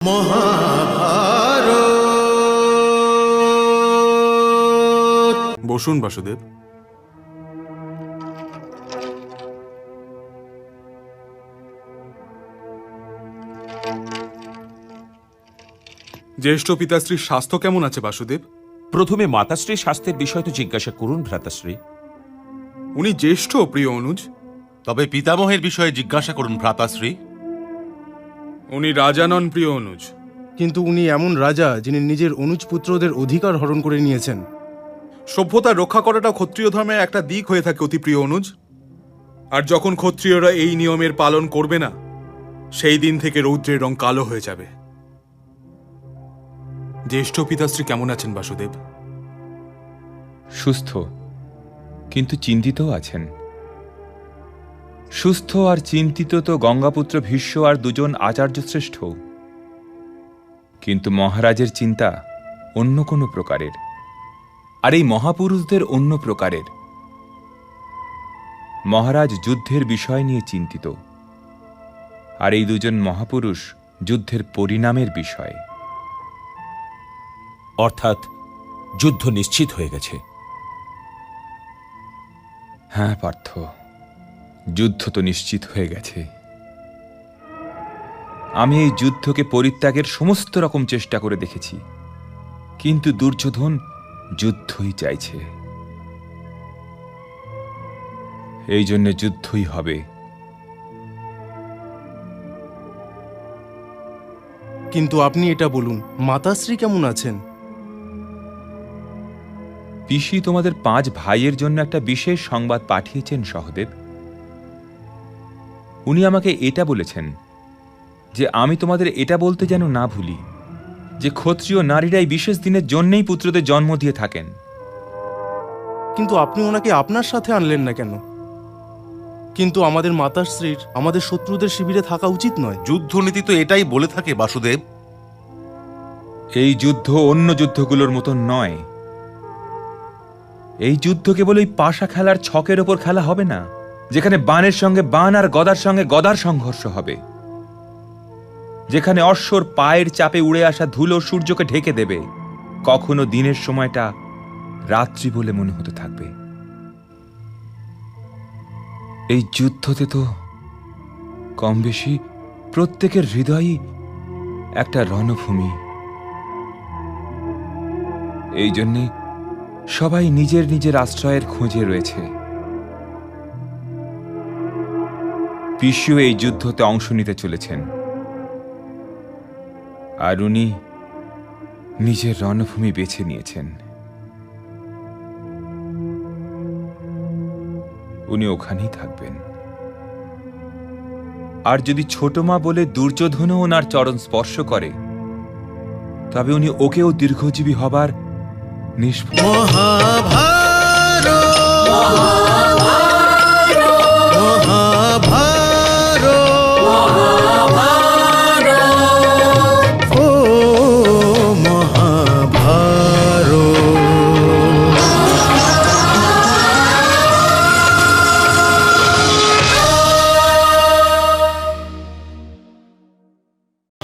মহাভারত। বসুন বাসুদেব। জ্যেষ্ঠ পিতাশ্রীর স্বাস্থ্য কেমন আছে বাসুদেব? প্রথমে মাতাশ্রীর স্বাস্থ্যের বিষয় তো জিজ্ঞাসা করুন ভ্রাতাশ্রী। উনি জ্যেষ্ঠ প্রিয় অনুজ। তবে পিতামহের বিষয়ে জিজ্ঞাসা করুন ভ্রাতাশ্রী। উনি রাজা নন প্রিয় অনুজ। কিন্তু উনি এমন রাজা যিনি নিজের অনুজ পুত্রদের অধিকার হরণ করে নিয়েছেন। সভ্যতা রক্ষা করাটা ক্ষত্রিয় ধর্মের একটা দিক হয়ে থাকে অতি প্রিয় অনুজ। আর যখন ক্ষত্রিয়রা এই নিয়মের পালন করবে না, সেই দিন থেকে রৌদ্রের রং কালো হয়ে যাবে। জ্যেষ্ঠ পিতাশ্রী কেমন আছেন বাসুদেব? সুস্থ, কিন্তু চিন্তিতও আছেন। সুস্থ আর চিন্তিত তো গঙ্গাপুত্র ভীষ্ম আর দুজন আচার্য শ্রেষ্ঠ, কিন্তু মহারাজের চিন্তা অন্য কোনো প্রকারের, আর এই মহাপুরুষদের অন্য প্রকারের। মহারাজ যুদ্ধের বিষয় নিয়ে চিন্তিত, আর এই দুজন মহাপুরুষ যুদ্ধের পরিণামের বিষয়ে। অর্থাৎ যুদ্ধ নিশ্চিত হয়ে গেছে। হ্যাঁ পার্থ, যুদ্ধ তো নিশ্চিত হয়ে গেছে। আমি এই যুদ্ধকে পরিত্যাগের সমস্ত রকম চেষ্টা করে দেখেছি, কিন্তু দুর্যোধন যুদ্ধই চাইছে। এই জন্য যুদ্ধই হবে। কিন্তু আপনি এটা বলুন, মাতাশ্রী কেমন আছেন? পিসি তোমাদের 5 ভাইয়ের জন্য একটা বিশেষ সংবাদ পাঠিয়েছেন সহদেব। উনি আমাকে এটা বলেছেন যে আমি তোমাদের এটা বলতে যেন না ভুলি যে ক্ষত্রিয় নারীরাই বিশেষ দিনের জন্যই পুত্রদের জন্ম দিয়ে থাকেন। কিন্তু আপনি ওনাকে আপনার সাথে আনলেন না কেন? কিন্তু আমাদের মাতাশ্রীর আমাদের শত্রুদের শিবিরে থাকা উচিত নয়। যুদ্ধনীতি তো এটাই বলে থাকে বাসুদেব। এই যুদ্ধ অন্য যুদ্ধগুলোর মতন নয়। এই যুদ্ধ কেবল এই পাশা খেলার ছকের ওপর খেলা হবে না, যেখানে বাণের সঙ্গে বাণ আর গদার সঙ্গে গদার সংঘর্ষ হবে, যেখানে অশ্বর পায়ের চাপে উড়ে আসা ধুলো সূর্যকে ঢেকে দেবে, কখনো দিনের সময়টা রাত্রি বলে মনে হতে থাকবে। এই যুদ্ধতে তো কম বেশি প্রত্যেকের হৃদয়ই একটা রণভূমি। এই জন্যে সবাই নিজের নিজের আশ্রয়ের খোঁজে রয়েছে। পিসিও এই যুদ্ধতে অংশ নিতে চলেছেন, আর উনি নিজের রণভূমি বেছে নিয়েছেন। উনি ওখানেই থাকবেন। আর যদি ছোট মা বলে দুর্যোধনও ওনার চরণ স্পর্শ করে, তবে উনি ওকেও দীর্ঘজীবী হবার নিষ্ফল। মহাভারত।